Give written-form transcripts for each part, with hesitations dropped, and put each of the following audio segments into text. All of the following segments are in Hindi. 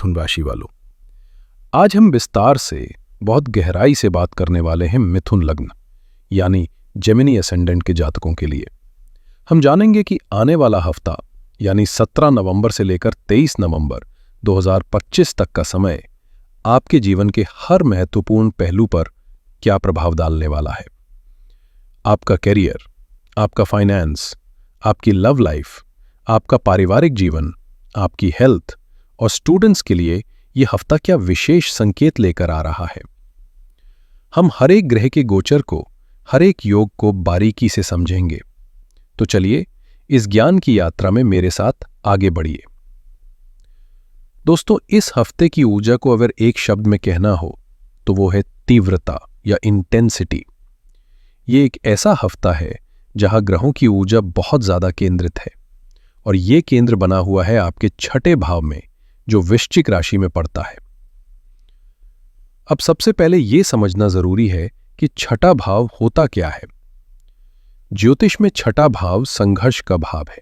मिथुन राशि वालों, आज हम विस्तार से बहुत गहराई से बात करने वाले हैं मिथुन लग्न यानी जेमिनी असेंडेंट के जातकों के लिए। हम जानेंगे कि आने वाला हफ्ता यानी 17 नवंबर से लेकर 23 नवंबर 2025 तक का समय आपके जीवन के हर महत्वपूर्ण पहलू पर क्या प्रभाव डालने वाला है। आपका करियर, आपका फाइनेंस, आपकी लव लाइफ, आपका पारिवारिक जीवन, आपकी हेल्थ और स्टूडेंट्स के लिए यह हफ्ता क्या विशेष संकेत लेकर आ रहा है। हम हर एक ग्रह के गोचर को, हर एक योग को बारीकी से समझेंगे। तो चलिए इस ज्ञान की यात्रा में मेरे साथ आगे बढ़िए। दोस्तों, इस हफ्ते की ऊर्जा को अगर एक शब्द में कहना हो तो वो है तीव्रता या इंटेंसिटी। ये एक ऐसा हफ्ता है जहां ग्रहों की ऊर्जा बहुत ज्यादा केंद्रित है और ये केंद्र बना हुआ है आपके छठे भाव में जो वृश्चिक राशि में पड़ता है। अब सबसे पहले यह समझना जरूरी है कि छठा भाव होता क्या है। ज्योतिष में छठा भाव संघर्ष का भाव है।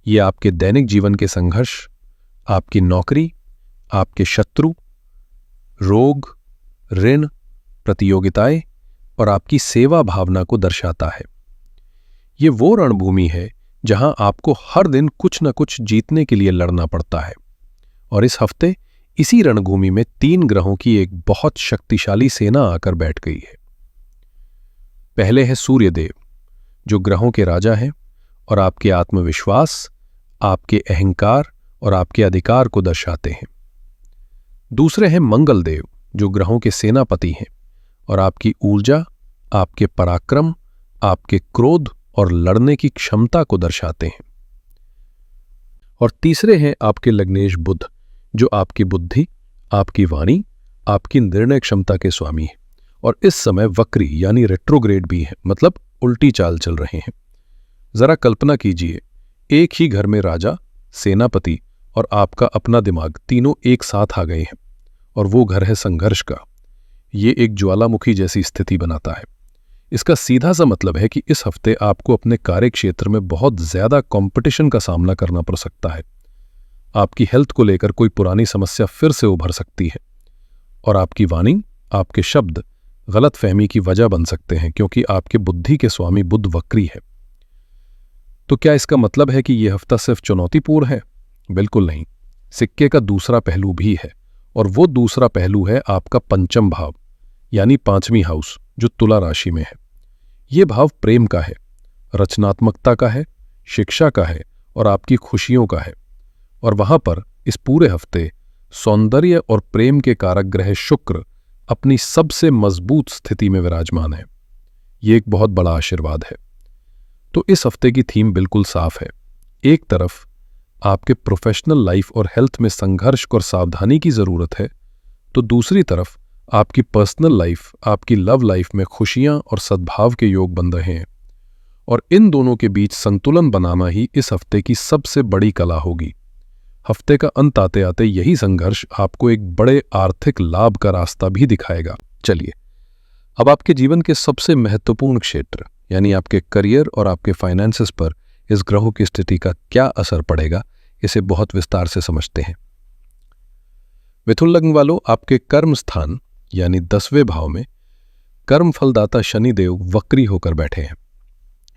यह आपके दैनिक जीवन के संघर्ष, आपकी नौकरी, आपके शत्रु, रोग, ऋण, प्रतियोगिताएं और आपकी सेवा भावना को दर्शाता है। यह वो रणभूमि है जहां आपको हर दिन कुछ न कुछ जीतने के लिए लड़ना पड़ता है। और इस हफ्ते इसी रणभूमि में 3 ग्रहों की एक बहुत शक्तिशाली सेना आकर बैठ गई है। पहले है सूर्यदेव जो ग्रहों के राजा हैं और आपके आत्मविश्वास, आपके अहंकार और आपके अधिकार को दर्शाते हैं। दूसरे हैं मंगलदेव जो ग्रहों के सेनापति हैं और आपकी ऊर्जा, आपके पराक्रम, आपके क्रोध और लड़ने की क्षमता को दर्शाते हैं। और तीसरे हैं आपके लग्नेश बुध जो आपकी बुद्धि, आपकी वाणी, आपकी निर्णय क्षमता के स्वामी हैं और इस समय वक्री यानी रेट्रोग्रेड भी हैं, मतलब उल्टी चाल चल रहे हैं। जरा कल्पना कीजिए, एक ही घर में राजा, सेनापति और आपका अपना दिमाग तीनों एक साथ आ गए हैं और वो घर है संघर्ष का। ये एक ज्वालामुखी जैसी स्थिति बनाता है। इसका सीधा सा मतलब है कि इस हफ्ते आपको अपने कार्य क्षेत्र में बहुत ज्यादा कंपटीशन का सामना करना पड़ सकता है। आपकी हेल्थ को लेकर कोई पुरानी समस्या फिर से उभर सकती है और आपकी वाणी, आपके शब्द गलतफहमी की वजह बन सकते हैं क्योंकि आपके बुद्धि के स्वामी बुध वक्री है। तो क्या इसका मतलब है कि यह हफ्ता सिर्फ चुनौतीपूर्ण है? बिल्कुल नहीं। सिक्के का दूसरा पहलू भी है और वो दूसरा पहलू है आपका पंचम भाव यानी 5वीं हाउस जो तुला राशि में है। ये भाव प्रेम का है, रचनात्मकता का है, शिक्षा का है और आपकी खुशियों का है। और वहां पर इस पूरे हफ्ते सौंदर्य और प्रेम के कारक ग्रह शुक्र अपनी सबसे मजबूत स्थिति में विराजमान है। ये एक बहुत बड़ा आशीर्वाद है। तो इस हफ्ते की थीम बिल्कुल साफ है। एक तरफ आपके प्रोफेशनल लाइफ और हेल्थ में संघर्ष और सावधानी की जरूरत है, तो दूसरी तरफ आपकी पर्सनल लाइफ, आपकी लव लाइफ में खुशियां और सद्भाव के योग बन रहे हैं। और इन दोनों के बीच संतुलन बनाना ही इस हफ्ते की सबसे बड़ी कला होगी। हफ्ते का अंत आते आते यही संघर्ष आपको एक बड़े आर्थिक लाभ का रास्ता भी दिखाएगा। चलिए अब आपके जीवन के सबसे महत्वपूर्ण क्षेत्र यानी आपके करियर और आपके फाइनेंसेस पर इस ग्रहों की स्थिति का क्या असर पड़ेगा, इसे बहुत विस्तार से समझते हैं। मिथुन लग्न वालों, आपके कर्म स्थान यानी 10वें भाव में कर्म फलदाता शनिदेव वक्री होकर बैठे हैं।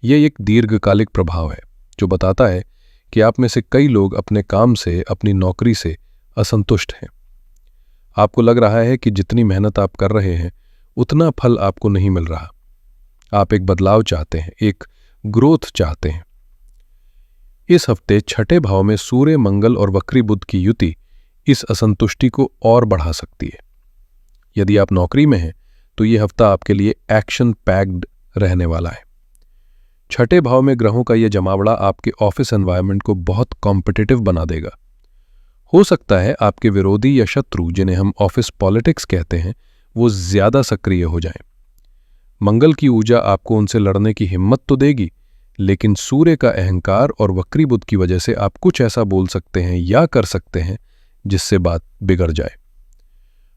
यह एक दीर्घकालिक प्रभाव है जो बताता है कि आप में से कई लोग अपने काम से, अपनी नौकरी से असंतुष्ट हैं। आपको लग रहा है कि जितनी मेहनत आप कर रहे हैं उतना फल आपको नहीं मिल रहा। आप एक बदलाव चाहते हैं, एक ग्रोथ चाहते हैं। इस हफ्ते छठे भाव में सूर्य, मंगल और वक्री बुध की युति इस असंतुष्टि को और बढ़ा सकती है। यदि आप नौकरी में हैं तो यह हफ्ता आपके लिए एक्शन पैक्ड रहने वाला है। छठे भाव में ग्रहों का यह जमावड़ा आपके ऑफिस एनवायरनमेंट को बहुत कॉम्पिटिटिव बना देगा। हो सकता है आपके विरोधी या शत्रु, जिन्हें हम ऑफिस पॉलिटिक्स कहते हैं, वो ज्यादा सक्रिय हो जाएं। मंगल की ऊर्जा आपको उनसे लड़ने की हिम्मत तो देगी, लेकिन सूर्य का अहंकार और वक्री बुध की वजह से आप कुछ ऐसा बोल सकते हैं या कर सकते हैं जिससे बात बिगड़ जाए।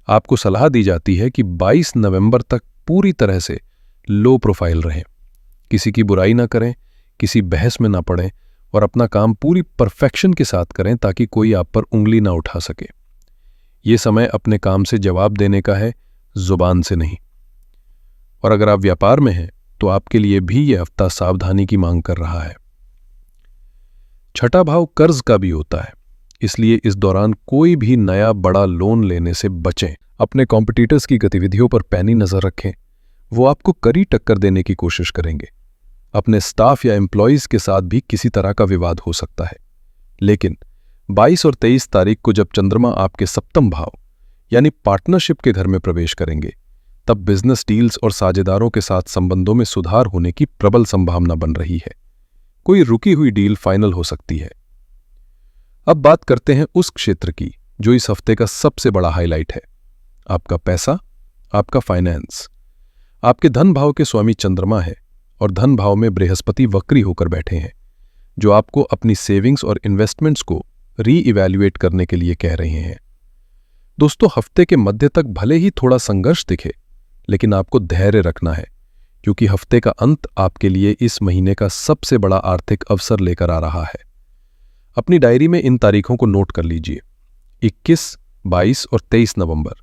आपको सलाह दी जाती है कि 22 नवंबर तक पूरी तरह से लो प्रोफाइल रहें, किसी की बुराई ना करें, किसी बहस में ना पड़ें और अपना काम पूरी परफेक्शन के साथ करें ताकि कोई आप पर उंगली ना उठा सके। ये समय अपने काम से जवाब देने का है, जुबान से नहीं। और अगर आप व्यापार में हैं तो आपके लिए भी यह हफ्ता सावधानी की मांग कर रहा है। छठा भाव कर्ज का भी होता है, इसलिए इस दौरान कोई भी नया बड़ा लोन लेने से बचें। अपने कॉम्पिटिटर्स की गतिविधियों पर पैनी नजर रखें, वो आपको कड़ी टक्कर देने की कोशिश करेंगे। अपने स्टाफ या एम्प्लॉयज के साथ भी किसी तरह का विवाद हो सकता है। लेकिन 22 और 23 तारीख को जब चंद्रमा आपके सप्तम भाव यानी पार्टनरशिप के घर में प्रवेश करेंगे, तब बिजनेस डील्स और साझेदारों के साथ संबंधों में सुधार होने की प्रबल संभावना बन रही है। कोई रुकी हुई डील फाइनल हो सकती है। अब बात करते हैं उस क्षेत्र की जो इस हफ्ते का सबसे बड़ा हाईलाइट है, आपका पैसा, आपका फाइनेंस। आपके धन भाव के स्वामी चंद्रमा है और धन भाव में बृहस्पति वक्री होकर बैठे हैं, जो आपको अपनी सेविंग्स और इन्वेस्टमेंट्स को री-इवैल्यूएट करने के लिए कह रहे हैं। दोस्तों, हफ्ते के मध्य तक भले ही थोड़ा संघर्ष दिखे, लेकिन आपको धैर्य रखना है, क्योंकि हफ्ते का अंत आपके लिए इस महीने का सबसे बड़ा आर्थिक अवसर लेकर आ रहा है। अपनी डायरी में इन तारीखों को नोट कर लीजिए। 21, 22 और 23 नवंबर,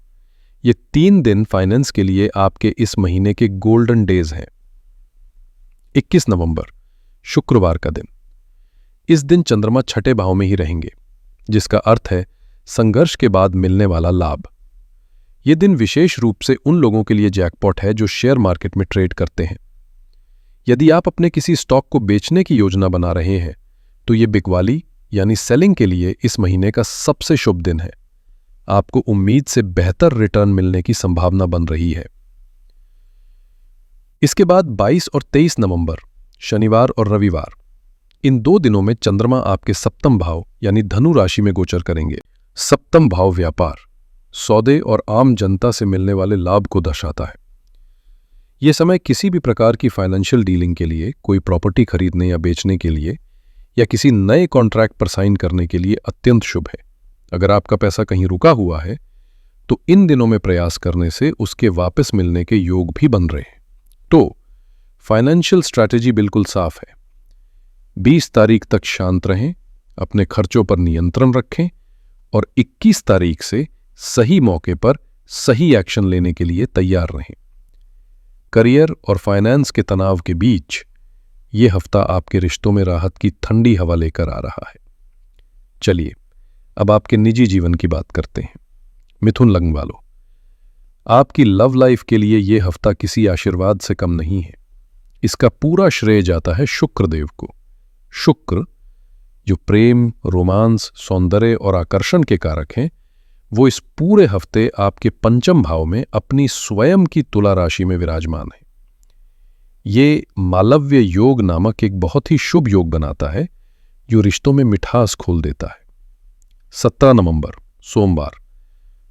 ये 3 दिन फाइनेंस के लिए आपके इस महीने के गोल्डन डेज हैं। 21 नवंबर शुक्रवार का दिन। इस दिन चंद्रमा छठे भाव में ही रहेंगे, जिसका अर्थ है संघर्ष के बाद मिलने वाला लाभ। यह दिन विशेष रूप से उन लोगों के लिए जैकपॉट है जो शेयर मार्केट में ट्रेड करते हैं। यदि आप अपने किसी स्टॉक को बेचने की योजना बना रहे हैं, तो यह बिकवाली यानी सेलिंग के लिए इस महीने का सबसे शुभ दिन है। आपको उम्मीद से बेहतर रिटर्न मिलने की संभावना बन रही है। इसके बाद 22 और 23 नवंबर, शनिवार और रविवार, इन 2 दिनों में चंद्रमा आपके सप्तम भाव यानी धनु राशि में गोचर करेंगे। सप्तम भाव व्यापार, सौदे और आम जनता से मिलने वाले लाभ को दर्शाता है। यह समय किसी भी प्रकार की फाइनेंशियल डीलिंग के लिए, कोई प्रॉपर्टी खरीदने या बेचने के लिए या किसी नए कॉन्ट्रैक्ट पर साइन करने के लिए अत्यंत शुभ है। अगर आपका पैसा कहीं रुका हुआ है, तो इन दिनों में प्रयास करने से उसके वापस मिलने के योग भी बन रहे हैं। तो फाइनेंशियल स्ट्रैटेजी बिल्कुल साफ है। 20 तारीख तक शांत रहें, अपने खर्चों पर नियंत्रण रखें और 21 तारीख से सही मौके पर सही एक्शन लेने के लिए तैयार रहें। करियर और फाइनेंस के तनाव के बीच ये हफ्ता आपके रिश्तों में राहत की ठंडी हवा लेकर आ रहा है। चलिए अब आपके निजी जीवन की बात करते हैं। मिथुन लग्न वालों, आपकी लव लाइफ के लिए यह हफ्ता किसी आशीर्वाद से कम नहीं है। इसका पूरा श्रेय जाता है शुक्र देव को। शुक्र, जो प्रेम, रोमांस, सौंदर्य और आकर्षण के कारक हैं, वो इस पूरे हफ्ते आपके पंचम भाव में अपनी स्वयं की तुला राशि में विराजमान है। ये मालव्य योग नामक एक बहुत ही शुभ योग बनाता है, जो रिश्तों में मिठास खोल देता है। 17 नवंबर सोमवार,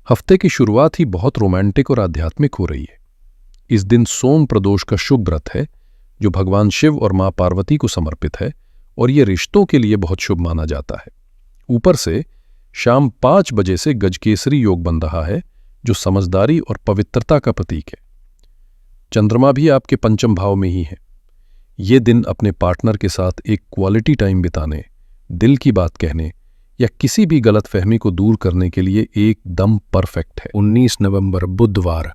हफ्ते की शुरुआत ही बहुत रोमांटिक और आध्यात्मिक हो रही है। इस दिन सोम प्रदोष का शुभ व्रत है, जो भगवान शिव और मां पार्वती को समर्पित है और ये रिश्तों के लिए बहुत शुभ माना जाता है। ऊपर से शाम 5 बजे से गजकेसरी योग बन रहा है, जो समझदारी और पवित्रता का प्रतीक है। चंद्रमा भी आपके पंचम भाव में ही है। ये दिन अपने पार्टनर के साथ एक क्वालिटी टाइम बिताने, दिल की बात कहने या किसी भी गलतफहमी को दूर करने के लिए एकदम परफेक्ट है। 19 नवंबर बुधवार,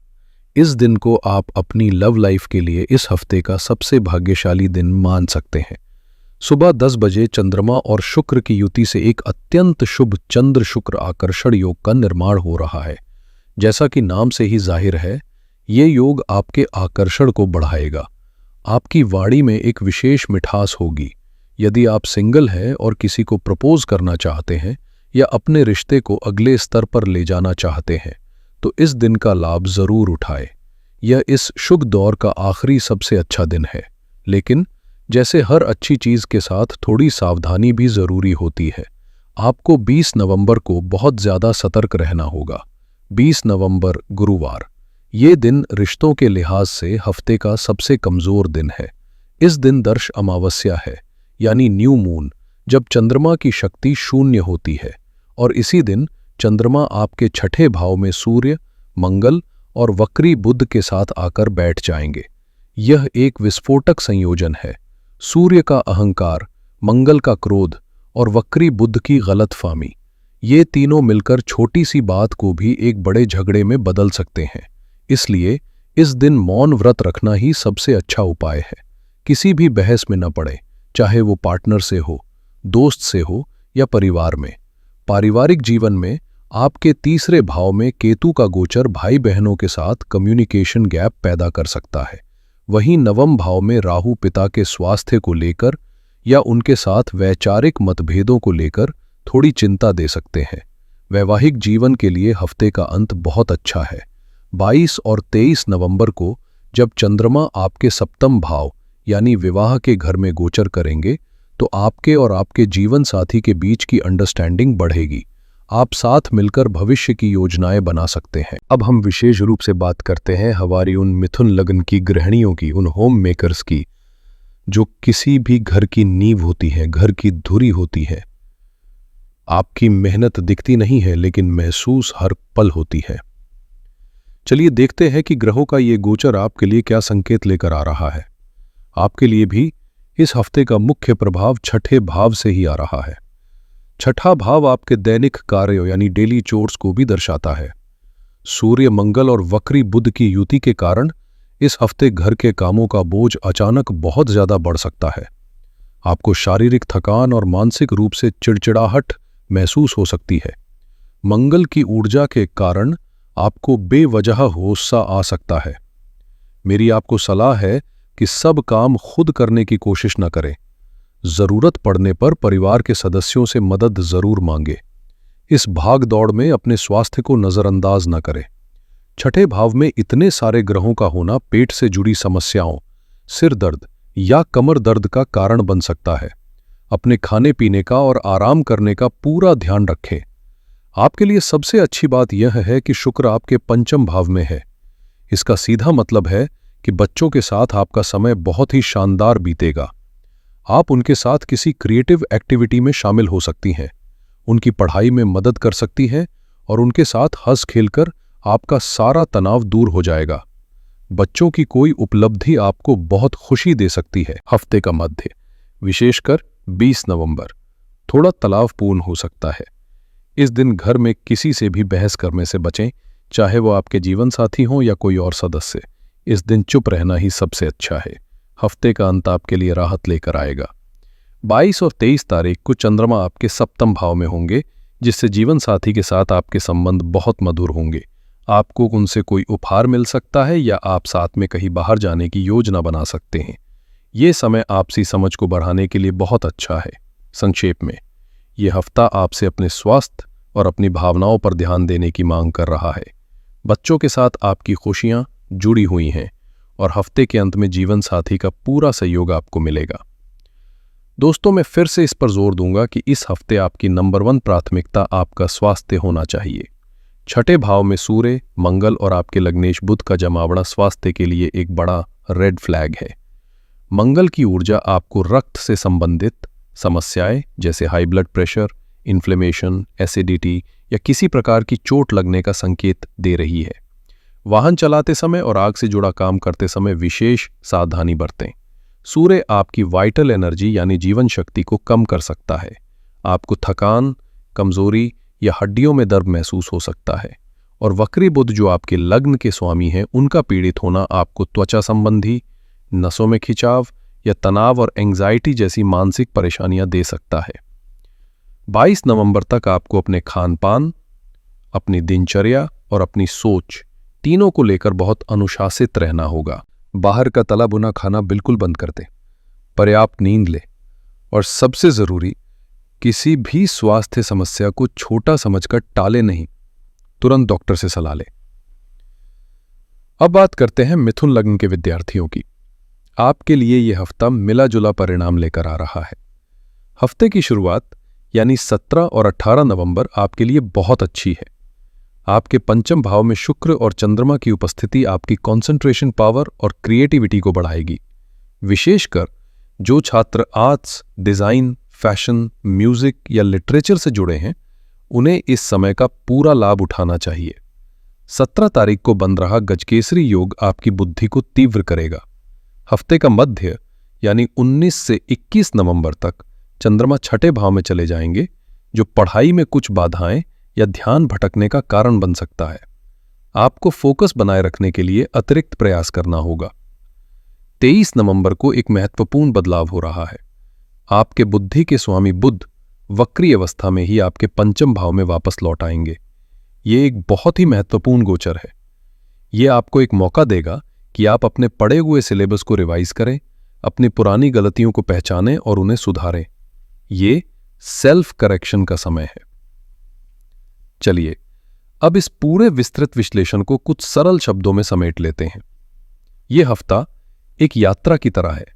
इस दिन को आप अपनी लव लाइफ के लिए इस हफ्ते का सबसे भाग्यशाली दिन मान सकते हैं। सुबह 10 बजे चंद्रमा और शुक्र की युति से एक अत्यंत शुभ चंद्र शुक्र आकर्षण योग का निर्माण हो रहा है। जैसा कि नाम से ही जाहिर है, ये योग आपके आकर्षण को बढ़ाएगा। आपकी वाणी में एक विशेष मिठास होगी। यदि आप सिंगल हैं और किसी को प्रपोज करना चाहते हैं या अपने रिश्ते को अगले स्तर पर ले जाना चाहते हैं, तो इस दिन का लाभ जरूर उठाए। यह इस शुभ दौर का आखिरी सबसे अच्छा दिन है, लेकिन जैसे हर अच्छी चीज के साथ थोड़ी सावधानी भी जरूरी होती है। आपको 20 नवंबर को बहुत ज्यादा सतर्क रहना होगा। 20 नवंबर गुरुवार, ये दिन रिश्तों के लिहाज से हफ्ते का सबसे कमजोर दिन है। इस दिन दर्श अमावस्या है, यानी न्यू मून, जब चंद्रमा की शक्ति शून्य होती है, और इसी दिन चंद्रमा आपके छठे भाव में सूर्य, मंगल और वक्री बुध के साथ आकर बैठ जाएंगे। यह एक विस्फोटक संयोजन है। सूर्य का अहंकार, मंगल का क्रोध और वक्री बुध की गलतफहमी, ये तीनों मिलकर छोटी सी बात को भी एक बड़े झगड़े में बदल सकते हैं। इसलिए इस दिन मौन व्रत रखना ही सबसे अच्छा उपाय है। किसी भी बहस में न पड़े, चाहे वो पार्टनर से हो, दोस्त से हो या परिवार में। पारिवारिक जीवन में आपके तीसरे भाव में केतु का गोचर भाई बहनों के साथ कम्युनिकेशन गैप पैदा कर सकता है। वहीं नवम भाव में राहु पिता के स्वास्थ्य को लेकर या उनके साथ वैचारिक मतभेदों को लेकर थोड़ी चिंता दे सकते हैं। वैवाहिक जीवन के लिए हफ्ते का अंत बहुत अच्छा है। 22 और 23 नवंबर को जब चंद्रमा आपके सप्तम भाव यानी विवाह के घर में गोचर करेंगे तो आपके और आपके जीवन साथी के बीच की अंडरस्टैंडिंग बढ़ेगी। आप साथ मिलकर भविष्य की योजनाएं बना सकते हैं। अब हम विशेष रूप से बात करते हैं हमारी उन मिथुन लग्न की गृहिणियों की, उन होम मेकर्स की, जो किसी भी घर की नींव होती हैं, घर की धुरी होती है। आपकी मेहनत दिखती नहीं है लेकिन महसूस हर पल होती है। चलिए देखते हैं कि ग्रहों का ये गोचर आपके लिए क्या संकेत लेकर आ रहा है। आपके लिए भी इस हफ्ते का मुख्य प्रभाव छठे भाव से ही आ रहा है। छठा भाव आपके दैनिक कार्यों यानी डेली चोर्स को भी दर्शाता है। सूर्य, मंगल और वक्री बुध की युति के कारण इस हफ्ते घर के कामों का बोझ अचानक बहुत ज्यादा बढ़ सकता है। आपको शारीरिक थकान और मानसिक रूप से चिड़चिड़ाहट महसूस हो सकती है। मंगल की ऊर्जा के कारण आपको बेवजह गुस्सा आ सकता है। मेरी आपको सलाह है कि सब काम खुद करने की कोशिश न करें। जरूरत पड़ने पर परिवार के सदस्यों से मदद जरूर मांगे। इस भाग दौड़ में अपने स्वास्थ्य को नजरअंदाज न करें। छठे भाव में इतने सारे ग्रहों का होना पेट से जुड़ी समस्याओं, सिर दर्द या कमर दर्द का कारण बन सकता है। अपने खाने पीने का और आराम करने का पूरा ध्यान रखें। आपके लिए सबसे अच्छी बात यह है कि शुक्र आपके पंचम भाव में है। इसका सीधा मतलब है कि बच्चों के साथ आपका समय बहुत ही शानदार बीतेगा। आप उनके साथ किसी क्रिएटिव एक्टिविटी में शामिल हो सकती हैं, उनकी पढ़ाई में मदद कर सकती हैं और उनके साथ हंस खेलकर आपका सारा तनाव दूर हो जाएगा। बच्चों की कोई उपलब्धि आपको बहुत खुशी दे सकती है। हफ्ते का मध्य, विशेषकर 20 नवंबर, थोड़ा तनावपूर्ण हो सकता है। इस दिन घर में किसी से भी बहस करने से बचें, चाहे वो आपके जीवन साथी हों या कोई और सदस्य। इस दिन चुप रहना ही सबसे अच्छा है। हफ्ते का अंत आपके लिए राहत लेकर आएगा। 22 और 23 तारीख को चंद्रमा आपके सप्तम भाव में होंगे, जिससे जीवन साथी के साथ आपके संबंध बहुत मधुर होंगे। आपको उनसे कोई उपहार मिल सकता है या आप साथ में कहीं बाहर जाने की योजना बना सकते हैं। ये समय आपसी समझ को बढ़ाने के लिए बहुत अच्छा है। संक्षेप में, ये हफ्ता आपसे अपने स्वास्थ्य और अपनी भावनाओं पर ध्यान देने की मांग कर रहा है। बच्चों के साथ आपकी खुशियां जुड़ी हुई हैं और हफ्ते के अंत में जीवन साथी का पूरा सहयोग आपको मिलेगा। दोस्तों, मैं फिर से इस पर जोर दूंगा कि इस हफ्ते आपकी नंबर 1 प्राथमिकता आपका स्वास्थ्य होना चाहिए। छठे भाव में सूर्य, मंगल और आपके लग्नेश बुध का जमावड़ा स्वास्थ्य के लिए एक बड़ा रेड फ्लैग है। मंगल की ऊर्जा आपको रक्त से संबंधित समस्याएं जैसे high blood pressure, inflammation, acidity या किसी प्रकार की चोट लगने का संकेत दे रही है। वाहन चलाते समय और आग से जुड़ा काम करते समय विशेष सावधानी बरतें। सूर्य आपकी वाइटल एनर्जी यानी जीवन शक्ति को कम कर सकता है। आपको थकान, कमजोरी या हड्डियों में दर्द महसूस हो सकता है। और वक्री बुध जो आपके लग्न के स्वामी हैं, उनका पीड़ित होना आपको त्वचा संबंधी, नसों में खिंचाव या तनाव और एंग्जाइटी जैसी मानसिक परेशानियां दे सकता है। 22 नवंबर तक आपको अपने खान पान, अपनी दिनचर्या और अपनी सोच तीनों को लेकर बहुत अनुशासित रहना होगा। बाहर का तला भुना खाना बिल्कुल बंद कर दें, पर्याप्त नींद लें और सबसे जरूरी, किसी भी स्वास्थ्य समस्या को छोटा समझकर टाले नहीं, तुरंत डॉक्टर से सलाह लें। अब बात करते हैं मिथुन लग्न के विद्यार्थियों की। आपके लिए यह हफ्ता मिला जुला परिणाम लेकर आ रहा है। हफ्ते की शुरुआत यानी 17 और 18 नवंबर आपके लिए बहुत अच्छी है। आपके पंचम भाव में शुक्र और चंद्रमा की उपस्थिति आपकी कंसंट्रेशन पावर और क्रिएटिविटी को बढ़ाएगी। विशेषकर जो छात्र आर्ट्स, डिजाइन, फैशन, म्यूजिक या लिटरेचर से जुड़े हैं, उन्हें इस समय का पूरा लाभ उठाना चाहिए। 17 तारीख को बन रहा गजकेसरी योग आपकी बुद्धि को तीव्र करेगा। हफ्ते का मध्य यानी 19 से 21 नवंबर तक चंद्रमा छठे भाव में चले जाएंगे, जो पढ़ाई में कुछ बाधाएं या ध्यान भटकने का कारण बन सकता है। आपको फोकस बनाए रखने के लिए अतिरिक्त प्रयास करना होगा। 23 नवंबर को एक महत्वपूर्ण बदलाव हो रहा है। आपके बुद्धि के स्वामी बुध वक्री अवस्था में ही आपके पंचम भाव में वापस लौट आएंगे। ये एक बहुत ही महत्वपूर्ण गोचर है। ये आपको एक मौका देगा कि आप अपने पढ़े हुए सिलेबस को रिवाइज करें, अपनी पुरानी गलतियों को पहचानें और उन्हें सुधारें। ये सेल्फ करेक्शन का समय है। चलिए अब इस पूरे विस्तृत विश्लेषण को कुछ सरल शब्दों में समेट लेते हैं। यह हफ्ता एक यात्रा की तरह है,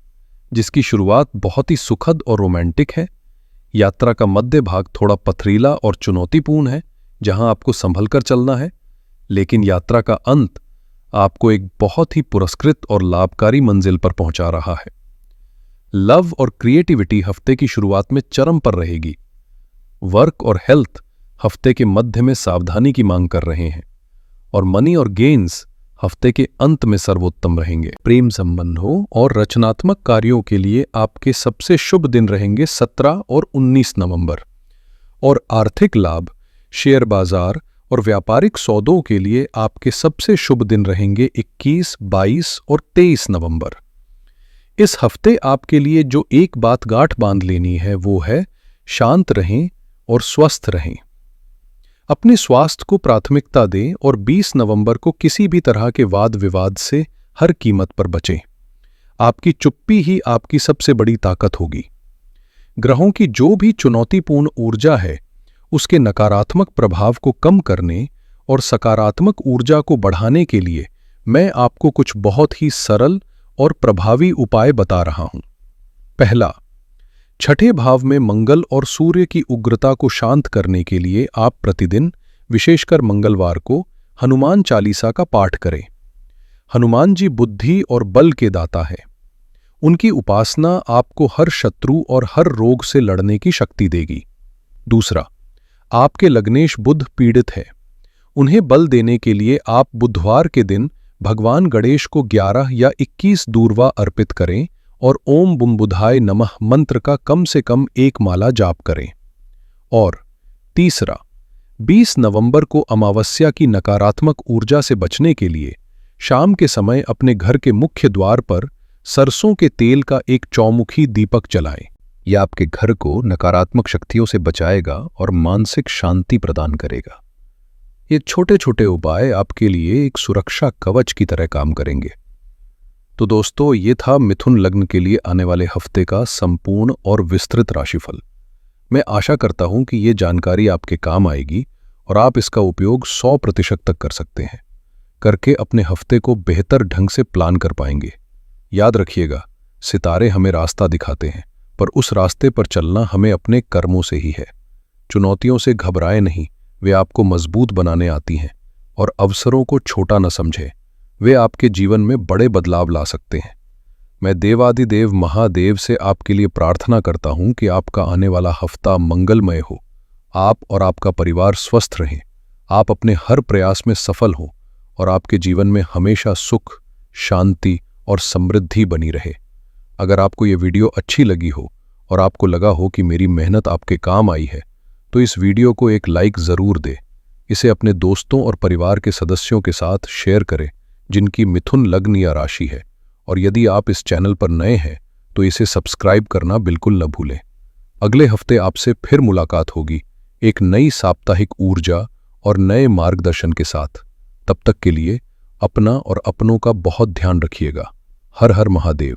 जिसकी शुरुआत बहुत ही सुखद और रोमांटिक है। यात्रा का मध्य भाग थोड़ा पथरीला और चुनौतीपूर्ण है, जहां आपको संभल कर चलना है, लेकिन यात्रा का अंत आपको एक बहुत ही पुरस्कृत और लाभकारी मंजिल पर पहुंचा रहा है। लव और क्रिएटिविटी हफ्ते की शुरुआत में चरम पर रहेगी। वर्क और हेल्थ हफ्ते के मध्य में सावधानी की मांग कर रहे हैं, और मनी और गेन्स हफ्ते के अंत में सर्वोत्तम रहेंगे। प्रेम संबंधों और रचनात्मक कार्यों के लिए आपके सबसे शुभ दिन रहेंगे 17 और 19 नवंबर, और आर्थिक लाभ, शेयर बाजार और व्यापारिक सौदों के लिए आपके सबसे शुभ दिन रहेंगे 21, 22 और 23 नवंबर। इस हफ्ते आपके लिए जो एक बात गांठ बांध लेनी है वो है शांत रहें और स्वस्थ रहें। अपने स्वास्थ्य को प्राथमिकता दें और 20 नवंबर को किसी भी तरह के वाद विवाद से हर कीमत पर बचें। आपकी चुप्पी ही आपकी सबसे बड़ी ताकत होगी। ग्रहों की जो भी चुनौतीपूर्ण ऊर्जा है, उसके नकारात्मक प्रभाव को कम करने और सकारात्मक ऊर्जा को बढ़ाने के लिए मैं आपको कुछ बहुत ही सरल और प्रभावी उपाय बता रहा हूं। पहला, छठे भाव में मंगल और सूर्य की उग्रता को शांत करने के लिए आप प्रतिदिन, विशेषकर मंगलवार को, हनुमान चालीसा का पाठ करें। हनुमान जी बुद्धि और बल के दाता है। उनकी उपासना आपको हर शत्रु और हर रोग से लड़ने की शक्ति देगी। दूसरा, आपके लग्नेश बुध पीड़ित है। उन्हें बल देने के लिए आप बुधवार के दिन भगवान गणेश को 11 या 21 दूर्वा अर्पित करें और ओम बुम बुधाय नमः मंत्र का कम से कम 1 माला जाप करें। और तीसरा, 20 नवंबर को अमावस्या की नकारात्मक ऊर्जा से बचने के लिए शाम के समय अपने घर के मुख्य द्वार पर सरसों के तेल का एक चौमुखी दीपक जलाएं। यह आपके घर को नकारात्मक शक्तियों से बचाएगा और मानसिक शांति प्रदान करेगा। ये छोटे छोटे उपाय आपके लिए एक सुरक्षा कवच की तरह काम करेंगे। तो दोस्तों, ये था मिथुन लग्न के लिए आने वाले हफ्ते का संपूर्ण और विस्तृत राशिफल। मैं आशा करता हूं कि ये जानकारी आपके काम आएगी और आप इसका उपयोग 100% तक कर सकते हैं, करके अपने हफ्ते को बेहतर ढंग से प्लान कर पाएंगे। याद रखिएगा, सितारे हमें रास्ता दिखाते हैं, पर उस रास्ते पर चलना हमें अपने कर्मों से ही है। चुनौतियों से घबराएं नहीं, वे आपको मजबूत बनाने आती हैं, और अवसरों को छोटा न समझें, वे आपके जीवन में बड़े बदलाव ला सकते हैं। मैं देवादिदेव महादेव से आपके लिए प्रार्थना करता हूं कि आपका आने वाला हफ्ता मंगलमय हो, आप और आपका परिवार स्वस्थ रहें, आप अपने हर प्रयास में सफल हों और आपके जीवन में हमेशा सुख, शांति और समृद्धि बनी रहे। अगर आपको ये वीडियो अच्छी लगी हो और आपको लगा हो कि मेरी मेहनत आपके काम आई है, तो इस वीडियो को एक लाइक ज़रूर दें। इसे अपने दोस्तों और परिवार के सदस्यों के साथ शेयर करें जिनकी मिथुन लग्न या राशि है, और यदि आप इस चैनल पर नए हैं तो इसे सब्सक्राइब करना बिल्कुल न भूलें। अगले हफ्ते आपसे फिर मुलाकात होगी एक नई साप्ताहिक ऊर्जा और नए मार्गदर्शन के साथ। तब तक के लिए अपना और अपनों का बहुत ध्यान रखिएगा। हर हर महादेव।